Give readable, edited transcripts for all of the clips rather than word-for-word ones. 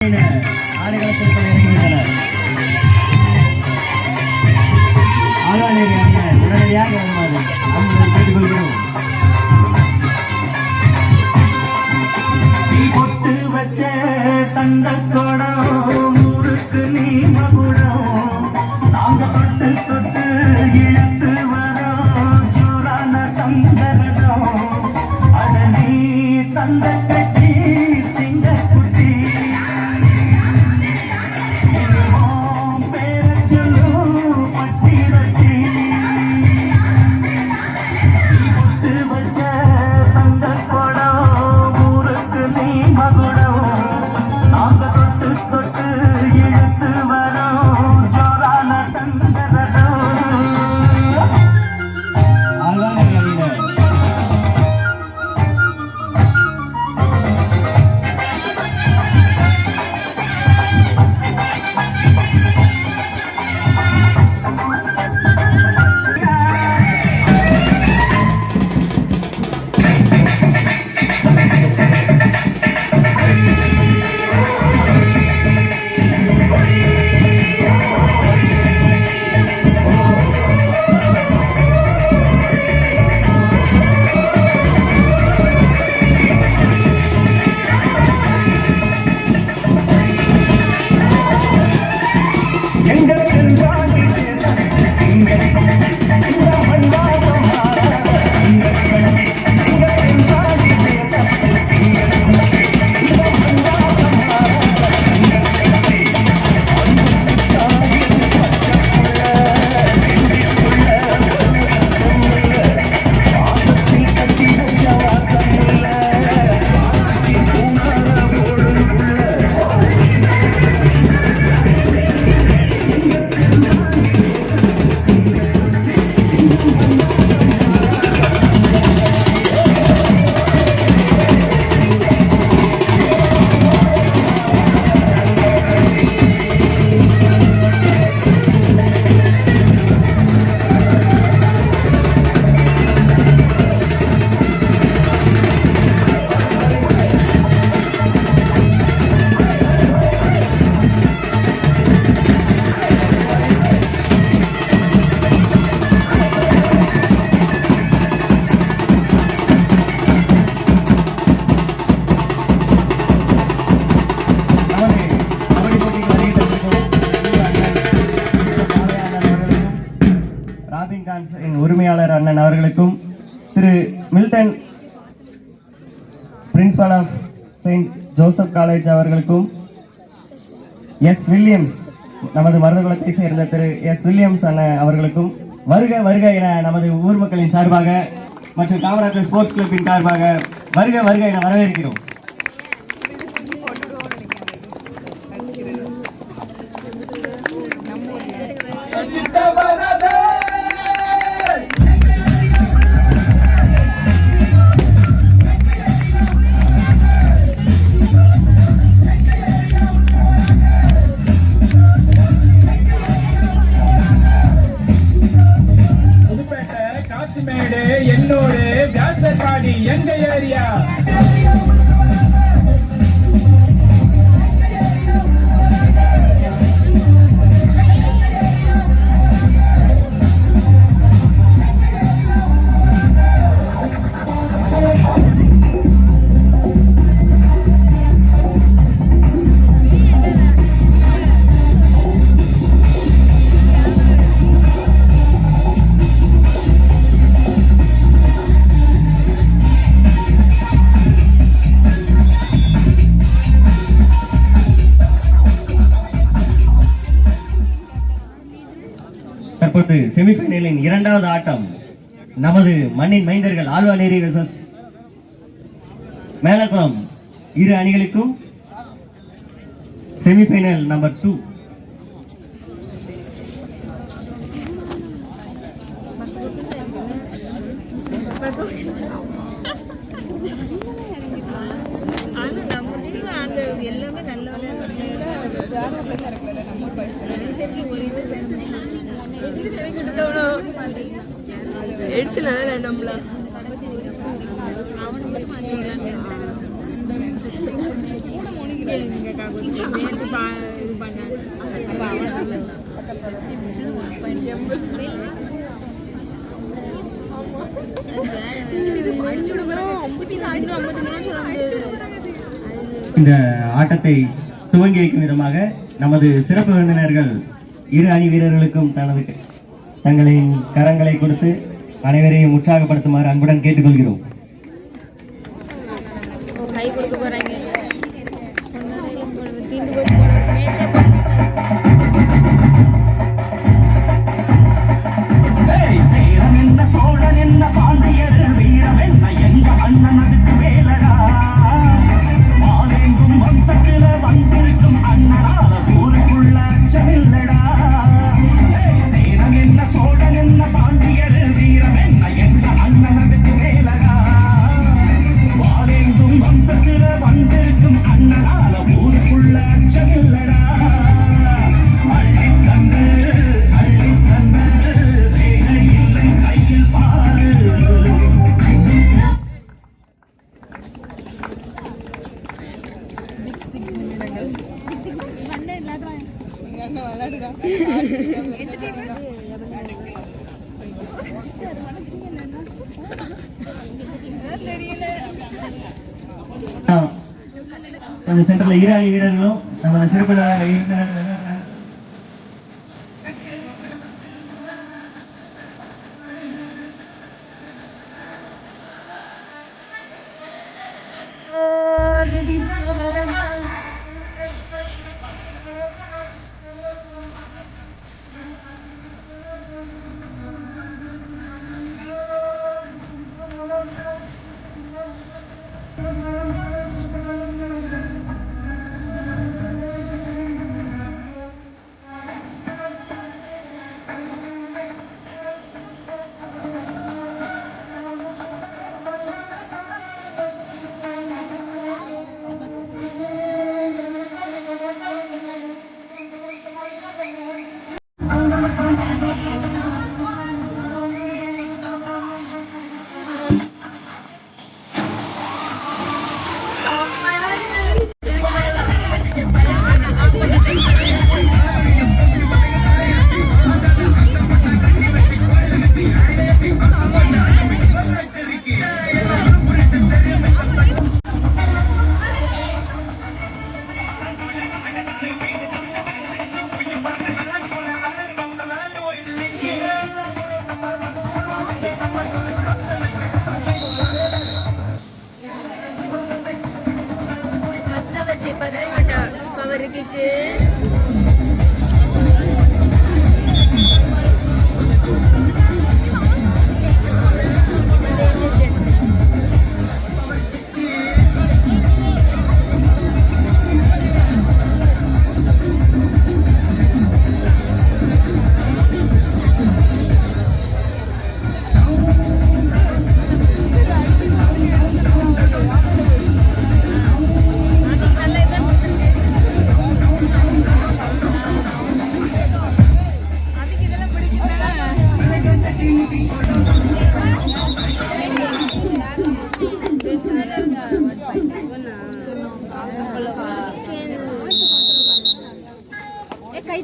ஆடுகளத்திற்குள் இறங்கிவிட்டனர். ஆளாளர் அண்ணன் உடனடியாக வருமாறு அன்புடன் கேட்டுக்கொள்கிறோம். நீ பொட்டு வச்ச தங்கக்கோடம் ஊருக்கு நீ மகுடம் நாங்க தொட்டு தொட்டு இழுத்து வரோம் சூரான தந்தரதம் அட நீ தந்த கட்சி சிங்கக்குட்டி உரிமையாளர் அண்ணன் அவர்களுக்கும் திரு Milton principal of Saint Joseph college அவர்களுக்கும் எஸ் வில்லியம்ஸ் நமது மருதகுலத்தை சேர்ந்த திரு எஸ் வில்லியம்ஸ் அண்ணன் அவர்களுக்கும் வருக வருக என நமது ஊர் மக்களின் சார்பாக மற்றும் காமராஜர் ஸ்போர்ட்ஸ் கிளப்பின் சார்பாக வருக வருக என வரவேற்கிறோம். என்னோட வியாசர்பாடி எங்க ஏரியா தற்போது செமிபைனலின் இரண்டாவது ஆட்டம் நமது மண்ணின் மைந்தர்கள் ஆழ்வாநேரி வெர்சஸ் மேலக்குளம் இரு அணிகளுக்கும் செமிபைனல் நம்பர் 2. எல்லாமே நல்ல எடுத்துனால நம்மள அவனுக்கு இந்த ஆட்டத்தை துவங்கி வைக்கும் விதமாக நமது சிறப்பு விருந்தினர்கள் இரு அணி வீரர்களுக்கும் தங்களின் கரங்களை கொடுத்து அனைவரையும் உற்சாகப்படுத்துமாறு அன்புடன் கேட்டுக்கொள்கிறோம். கொஞ்சம் சென்டர்ல இரு அணி வீரர்களும் நம்ம சிறப்பு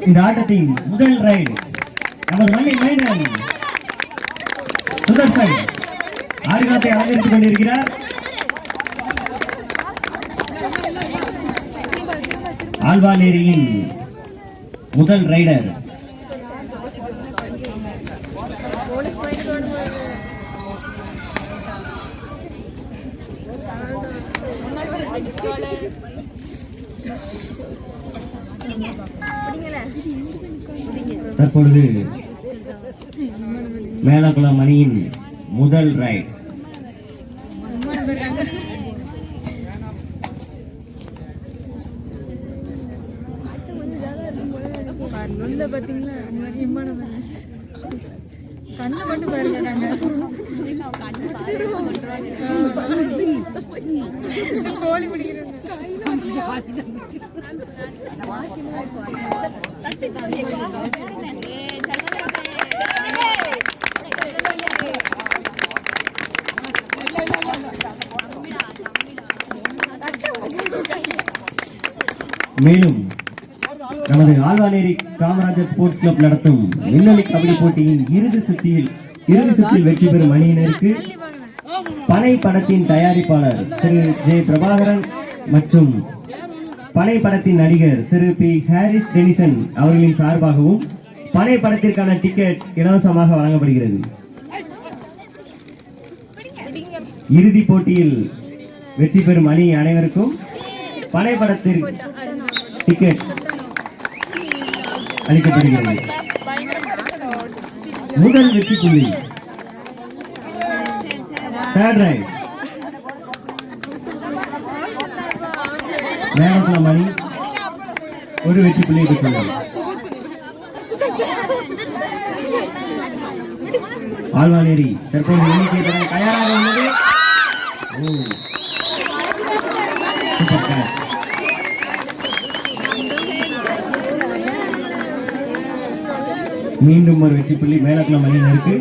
இந்த ஆட்டத்தின் முதல் ரைடு நமது மண்ணின் மைந்தன் சுதர்சன் ஆறுகாத்தை அலங்கரித்துக் கொண்டிருக்கிறார். ஆழ்வாநேரியின் முதல் ரைடர் தற்பொழுது மேலகுளம் அணியின் முதல் ரைட் பாத்தீங்களா கண்ணு மட்டும் பாருங்க கோழி பிடிக்கிறேன் மேலும் நமது ஆழ்வானேரி காமராஜர் ஸ்போர்ட்ஸ் கிளப் நடத்தும் விண்ணொலி கபடி போட்டியின் இறுதி சுற்றில் வெற்றி பெறும் அணியினருக்கு பனை படத்தின் தயாரிப்பாளர் திரு ஜே பிரபாகரன் மற்றும் பனை படத்தின் நடிகர் திரு பி ஹாரிஸ் டெனிசன் அவர்களின் சார்பாகவும் பனை படத்திற்கான டிக்கெட் இலவசமாக வழங்கப்படுகிறது. இறுதிப் போட்டியில் வெற்றி பெறும் அணி அனைவருக்கும் பனை படத்திற்கு டிக்கெட் அளிக்கப்படுகிறது. முதல் வெற்றி புள்ளி தேர்ட் ரைட் மேலக்குளம் அணி ஒரு வெற்றி புள்ளியை பெற்றுள்ளது. ஆழ்வானேரி தற்போது எண்ணிக்கை தயாராக உள்ளது. Super catch. மீண்டும் ஒரு வெற்றி புள்ளி மேலக்குளம் அணியினருக்கு.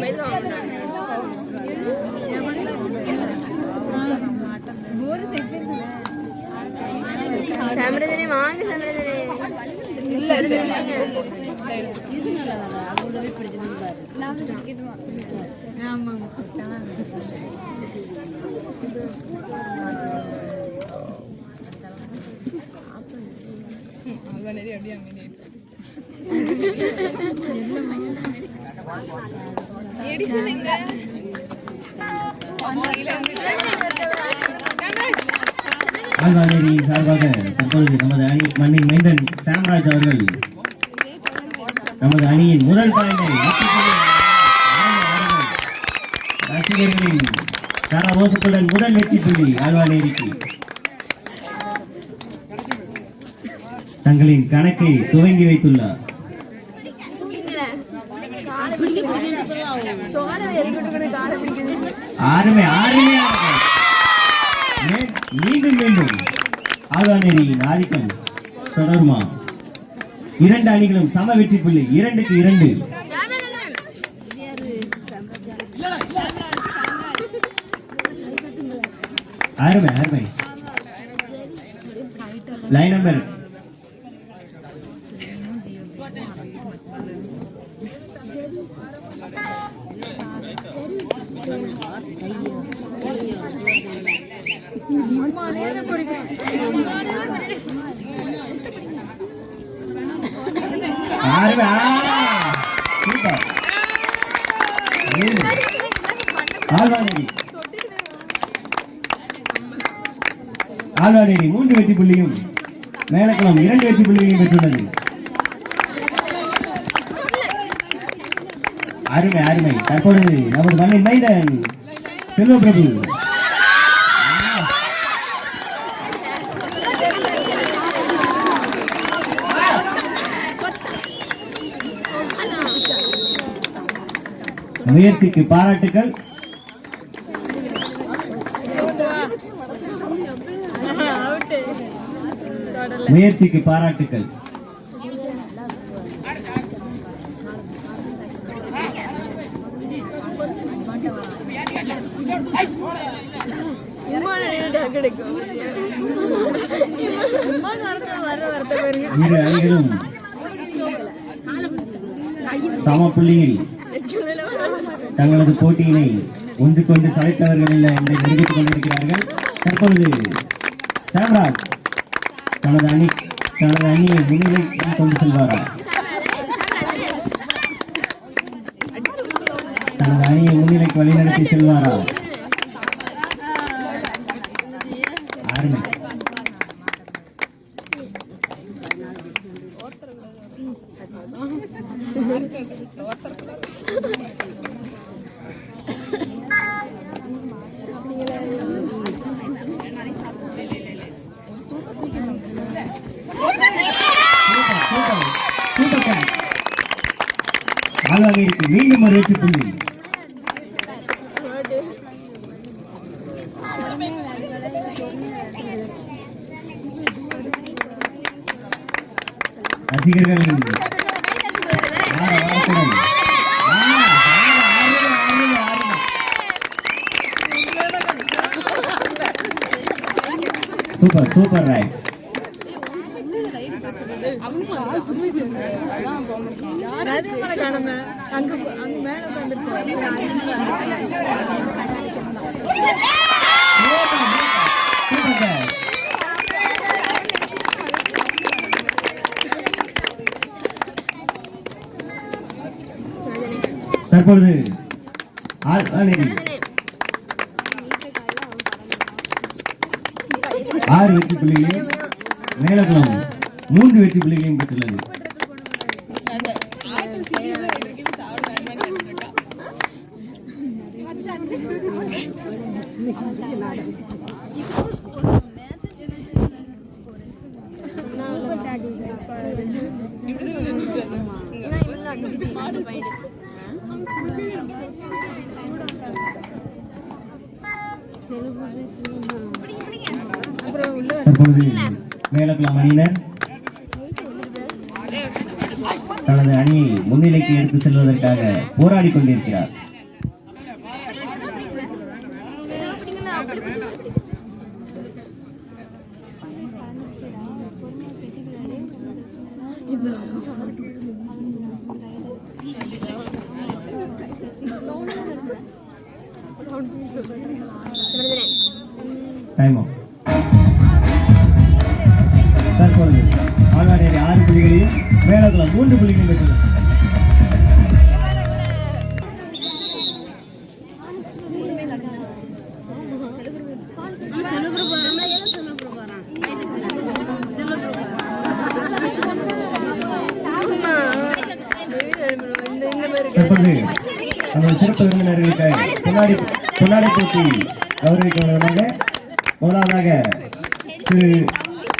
ஆழ்வானேரியின் சார்பாக தற்பொழுது நமது அணி மண்ணின் மைந்தன் சாம்ராஜ் அவர்கள் நமது அணியின் முதல் பாயிண்டை ரசிகர்களின் கரகோஷத்துடன் முதல் வெற்றி புள்ளி ஆழ்வானேரிக்கு. தங்களின் கணக்கை துவங்கி வைத்துள்ளார். மீண்டும் மீண்டும் ஆழ்வானேரியின் ஆதிக்கம் தொடருமா? இரண்டு அணிகளும் சம வெற்றி புள்ளி 2-2. அருமை. லைன் நம்பர் ஆழ்வானேரி 3 வெற்றி புள்ளியும் மேலக்குளம் 2 வெற்றி புள்ளியையும் பெற்றுள்ளது. அருமை. தற்பொழுது நமது மண்ணின் மைந்தன் செல்வ பிரபு முயற்சிக்கு பாராட்டுக்கள். முயற்சிக்கு பாராட்டுக்கள். இரு அணிகளும் சம புள்ளியில் தங்களது போட்டியினை ஒன்றுக்கொண்டு சளைத்தவர்கள் இல்லை என்று நிரூபித்துக் கொண்டிருக்கிறார்கள். தற்பொழுது சாம்ராஜ் தனது அணியை முன்னிலைக்கு கொண்டு செல்வாரா? தனது அணியை முன்னிலைக்கு வழிநடத்தி செல்வாரா? அருமை. ஆழ்வானேரிக்கு மீண்டும் ஒரு வெற்றி புள்ளி. ரசிகர்களின் சூப்பர் ரைட். அதே மாதிரி காணுங்க அங்க அங்க மேல தற்பொழுது ஆல்வானேரி 6 வெற்றி புள்ளிகளையும் மேலகுளம் 3 வெற்றி புள்ளிகளையும் பெற்றுள்ளது. தற்பொழுது மேலகுளம் அணியினர் தனது அணியை முன்னிலைக்கு எடுத்து செல்வதற்காக போராடி கொண்டிருக்கிறார். Time out. தற்பொழுது ஆல்வானேரி 6 புள்ளிகளையும் மேலகுளம் 3 புள்ளிகளையும் பெற்றுள்ளது. தற்பொழுது நமது சிறப்பு விருந்தினர்களுக்கு பொன்னாடை போட்டி கௌரவிக்கும் விதமாக முதலாவதாக திரு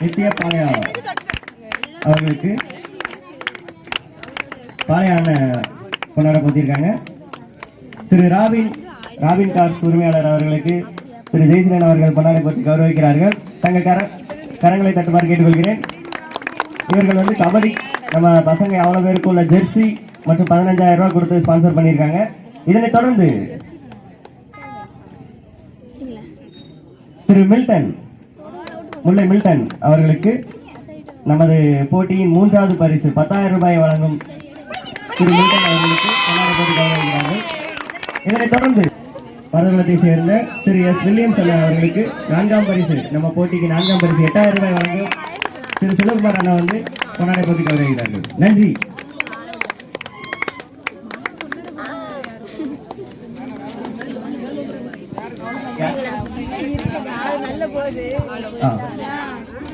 நித்யா பாளையா அவர்களுக்கு பாளையா அண்ணன் பொன்னாடை போத்திருக்காங்க. திரு ராபின் கார்ஸ் உரிமையாளர் அவர்களுக்கு திரு ஜெயசீலன் அவர்கள் பொன்னாடை போத்தி கௌரவிக்கிறார்கள். தங்கள் கரங்களை தட்டுமாறு கேட்டுக்கொள்கிறேன். இவர்கள் கபடி நம்ம பசங்க அவ்வளோ பேருக்கு உள்ள ஜெர்சி மற்றும் 15,000 ரூபாய் கொடுத்து ஸ்பான்சர் பண்ணியிருக்காங்க. இதனைத் தொடர்ந்து திரு முல்லை மில்டன் அவர்களுக்கு நமது போட்டியின் 3வது பரிசு 10,000 ரூபாய் வழங்கும் திரு மில்டன் அவர்களுக்கு கௌரவிக்கிறார்கள். இதனைத் தொடர்ந்து மருதகுளத்தை சேர்ந்த திரு எஸ் வில்லியம்ஸ் அவர்களுக்கு 4ஆம் பரிசு, நம்ம போட்டிக்கு 4ஆம் பரிசு 8,000 ரூபாய் வழங்கும் திரு சிவகுமார் அண்ணா கொண்டாடை போட்டி கௌரவிக்கிறார்கள். நன்றி.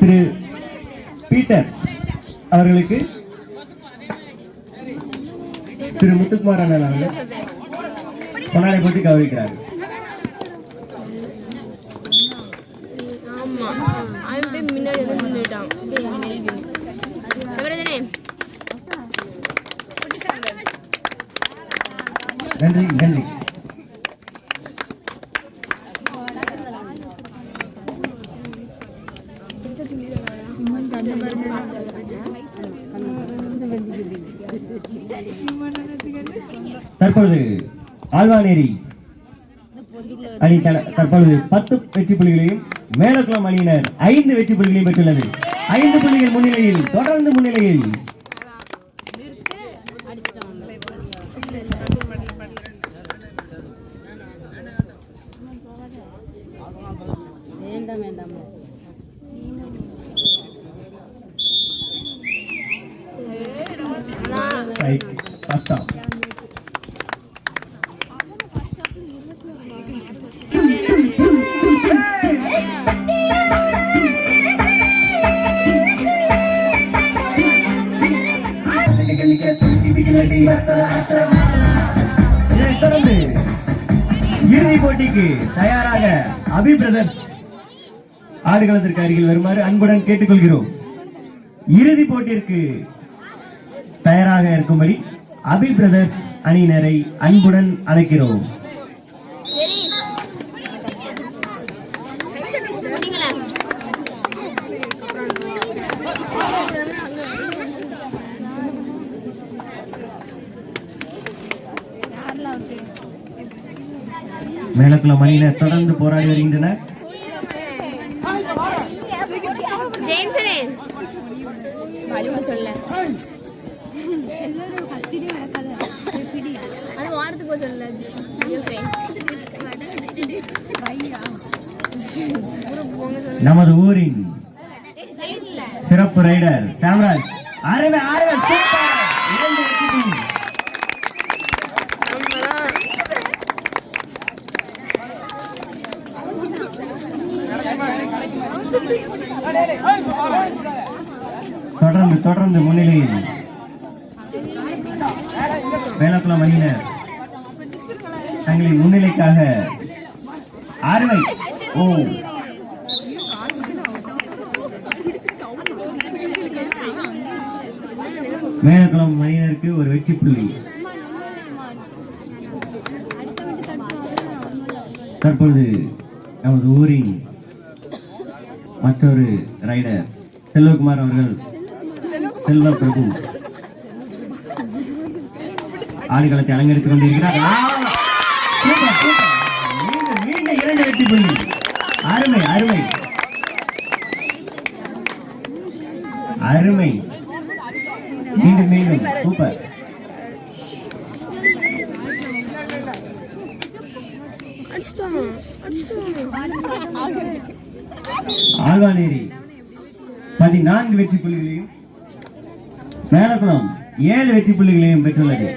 திரு பீட்டர் அவர்களுக்கு திரு முத்துக்குமார் அண்ணன் அவர்கள் கொண்டாடை போட்டி கௌரவிக்கிறார்கள். நன்றி நன்றி. தற்பொழுது ஆல்வானேரி அணி தற்பொழுது 10 வெற்றி புள்ளிகளையும் மேலகுளம் அணியினர் 5 வெற்றி புள்ளிகளையும் பெற்றுள்ளது. 5 புள்ளிகள் முன்னிலையில், தொடர்ந்து முன்னிலையில். First off. தொடர்ந்து இறுதி போட்டிக்கு தயாராக அபி பிரதர்ஸ் ஆடுகளத்திற்கு அருகில் வருமாறு அன்புடன் கேட்டுக்கொள்கிறோம். இறுதி போட்டிற்கு தயாராக இருக்கும்படி அபி பிரதர்ஸ் அணியினரை அன்புடன் அழைக்கிறோம். மேலக்குளம் அணியினர் தொடர்ந்து போராடி வருகின்றனர். ஜேம்ஸ் சொல்லல அது வாரத்துக்கு போய் சொல்லல நமது ஊரின் சிறப்பு ரைடர் சாம்ராஜ் அருமை அருமை சூப்பர். 2 வெற்றி புள்ளி. தொடர்ந்து முன்னிலையில் வேலக்குளம் அணியினர் தங்களின் முன்னிலைக்காக அருமை. ஓ வேலக்குளம் அணியினருக்கு ஒரு வெற்றி புள்ளி. தற்பொழுது நமது ஊரின் மற்றொரு ரைடர் செல்வகுமார் அவர்கள் செல்வ பிரபு ஆடுகளத்தை அலங்கரித்துக் கொண்டிருக்கிறார். மீண்டும் 2 வெற்றி புள்ளி. அருமை அருமை அருமை. மீண்டும் சூப்பர். ஆழ்வாநேரி 14 வெற்றி புள்ளிகளையும் மேலக்குளம் 7 வெற்றி புள்ளிகளையும் பெற்றுள்ளது.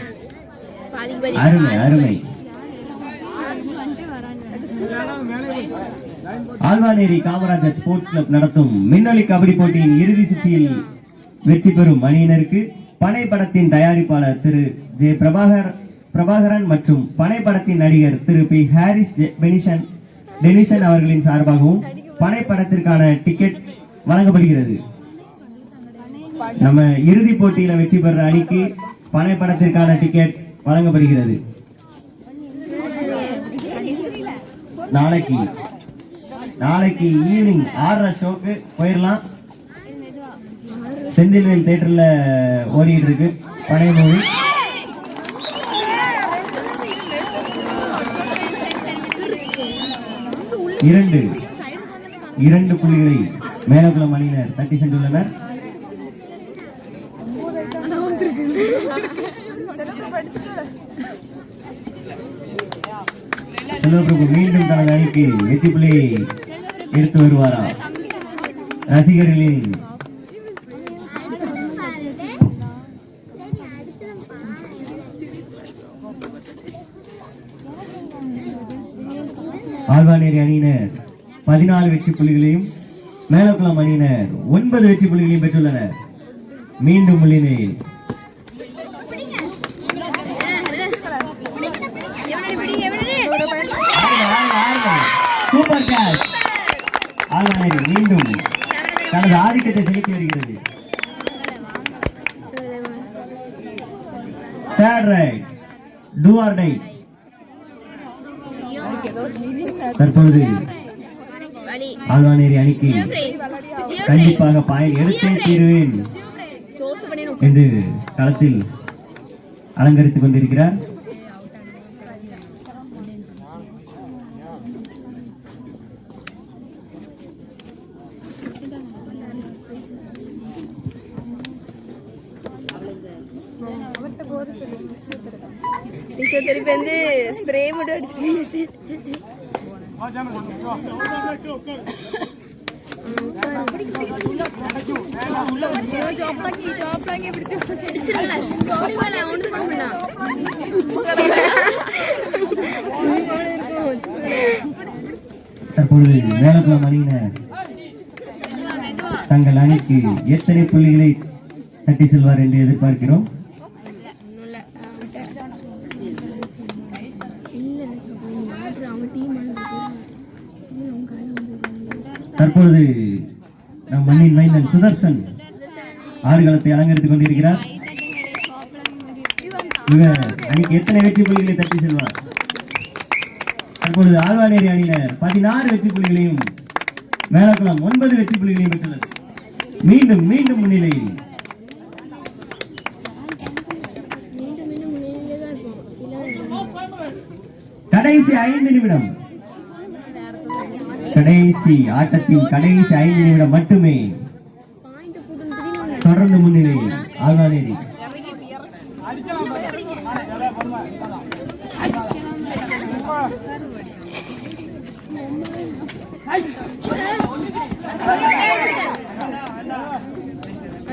அருமை அருமை. ஆழ்வாநேரி காமராஜர் ஸ்போர்ட்ஸ் கிளப் நடத்தும் மின்னொலி கபடி போட்டியின் இறுதி சுற்றில் வெற்றி பெறும் அணியினருக்கு பனை படத்தின் தயாரிப்பாளர் திரு ஜே பிரபாகரன் மற்றும் பனை படத்தின் நடிகர் திரு பி ஹாரிஸ் டெனிசன் அவர்களின் சார்பாகவும் பனை படத்திற்கான டிக்கெட் வழங்கப்படுகிறது. நம்ம இறுதி போட்டியில வெற்றி பெற அணிக்கு பனை படத்திற்கான டிக்கெட் வழங்கப்படுகிறது. நாளைக்கு ஈவினிங் 6:30 ஷோக்கு போயிடலாம். செந்தில்வேல் தியேட்டர்ல ஓடிட்டு இருக்கு பனை மூவி. இரண்டு புள்ளிகளை மேலக்குளம் அணியினர் தட்டி சென்றுள்ளனர். செல்வபிரபு மீண்டும் தனது அணிக்கு வெற்றி புள்ளியை எடுத்து வருவாரா? ரசிகர்களின் ஆழ்வாநேரி அணியினர் 14 வெற்றி புள்ளிகளையும் மேலக்குளம் அணியினர் 9 வெற்றி புள்ளிகளையும் பெற்றுள்ளனர். மீண்டும் முன்னிலையில் சூப்பர் கேட்ச். ஆழ்வாநேரி மீண்டும் தனது ஆதிக்கத்தை செலுத்தி வருகிறது. Third right to or die. தற்பொழுது ஆழ்வாநேரி அணிக்கு கண்டிப்பாக பாயிண்ட் எடுத்தே தீருவேன் என்று களத்தில் அலங்கரித்துக் கொண்டிருக்கிறார். திருப்பி வந்து ஸ்ப்ரே மட்டும் அடிச்சிட்டு தற்பொழுது மேலக்குளம் அணியினர் தங்கள் அணிக்கு எத்தனை புள்ளிகளை தட்டி செல்வார் என்று எதிர்பார்க்கிறோம். தற்பொழுது நம் மண்ணின் மைந்தன் சுதர்சன் ஆடுகளத்தை அலங்கரித்துக் கொண்டிருக்கிறார். இவர் அணிக்கு எத்தனை வெற்றி புள்ளிகளை தட்டி செல்வார்? தற்பொழுது ஆழ்வாநேரி அணியினர் 16 வெற்றி புள்ளிகளையும் மேலக்குளம் 9 வெற்றி புள்ளிகளையும் பெற்றுள்ளது. மீண்டும் முன்னிலையில் கடைசி 5 நிமிடம். ஆட்டத்தின் கடைசி 5 நிமிடம் மட்டுமே. தொடர்ந்து முன்னிலையில் ஆழ்வாநேரி.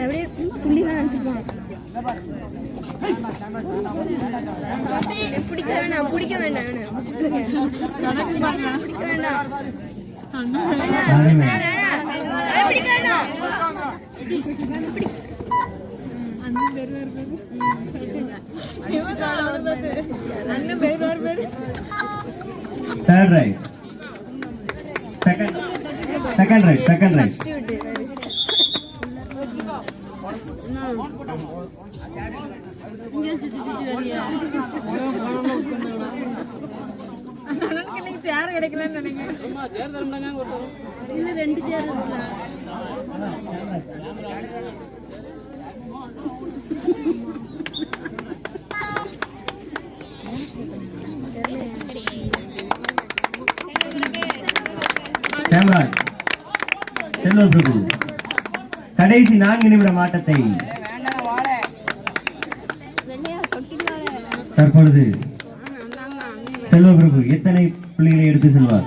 அப்படியே துள்ளிலாம் நினச்சிருப்பான். பிடிக்க வேண்டாம் பிடிக்க வேண்டாம் பிடிக்க வேண்டாம் பிடிக்க வேண்டாம். Third right. Second right. Substitute. சேர் கிடைக்கலன்னு நினைக்கிறேன். இல்ல 2 சேர் இருக்குல்ல. சாம்ராஜ் செல்வ பிரபு கடைசி 4 நிமிட ஆட்டத்தை தற்பொழுது செல்வ பிரபு எத்தனை புள்ளிகளை எடுத்து செல்வார்?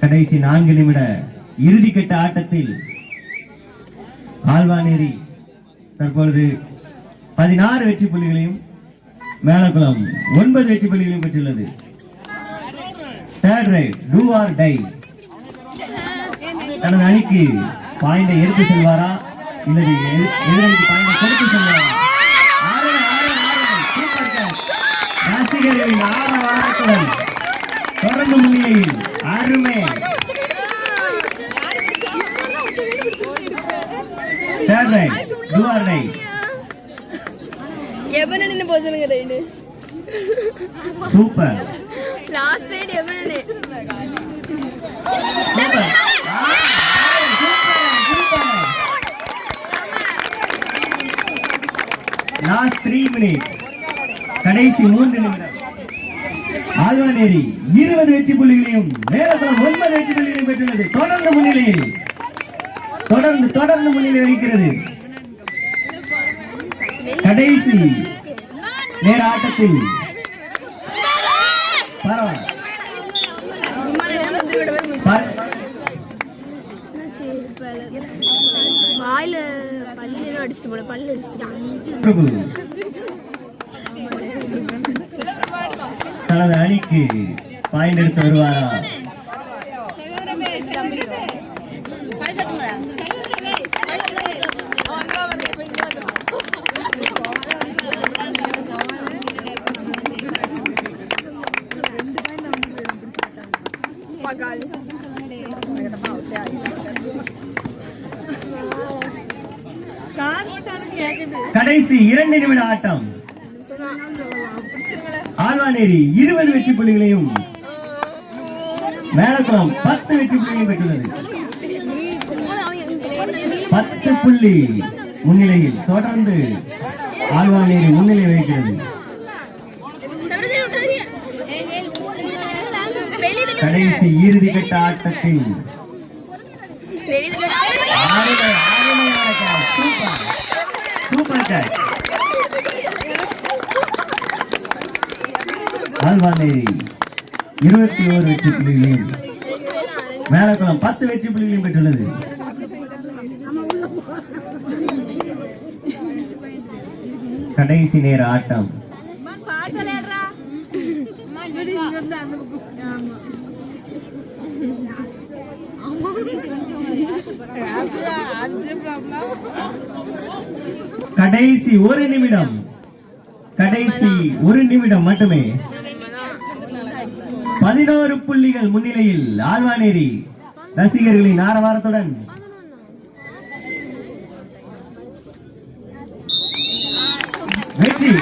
கடைசி 4 நிமிட இறுதிக்கட்ட ஆட்டத்தில் ஆழ்வாநேரி தற்பொழுது 16 வெற்றி புள்ளிகளையும் மேலக்குளம் 9 வெற்றி புள்ளிகளையும் பெற்றுள்ளது. Third right, do or die. தனது அணிக்கு பாயிண்டை எடுத்து செல்வாரா இல்லது எதிரணிக்கு பாயிண்டை கொடுத்து செல்வாரா? ரசிகர்களின் ஆரவாரத்துடன் தொடர்ந்து முன்னிலையில் அருமை. Third right, do or die. எவன நின்னு போச்சுங்க ரைடு. சூப்பர். லாஸ்ட் ரைடு எவனே. சூப்பர். Last 3 minutes. கடைசி 3 நிமிடம். ஆழ்வாநேரி 20 வெற்றி புள்ளிகளையும் மேலக்குளம் 9 வெற்றி புள்ளிகளையும் பெற்றுள்ளது. தொடர்ந்து முன்னிலையில் தொடர்ந்து முன்னிலை வகிக்கிறது. கடைசி நேர ஆட்டத்தில் வாயில பல்ல அடிச்சுட்டு போல பல்ல அடிச்சுட்டான். தனது அணிக்கு பாயிண்ட் எடுத்து வருவாரா? கடைசி 2 நிமிட ஆட்டம். ஆழ்வாநேரி 20 வெற்றி புள்ளிகளையும் மேலக்குளம் 10 வெற்றி புள்ளிகளையும் பெற்றுள்ளது. 10 புள்ளி முன்னிலையில் தொடர்ந்து ஆழ்வாநேரி முன்னிலை வகிக்கிறது. கடைசி இறுதி கட்ட ஆட்டத்தில் சூப்பர் கேட்ச். ஆழ்வாநேரி 21 வெற்றி புள்ளிகளையும் மேலக்குளம் 10 வெற்றி புள்ளிகளையும் பெற்றுள்ளது. கடைசி நேர ஆட்டம். கடைசி 1 நிமிடம். கடைசி 1 நிமிடம் மட்டுமே. 11 புள்ளிகள் முன்னிலையில் ஆழ்வாநேரி ரசிகர்களின் ஆரவாரத்துடன் வெற்றி.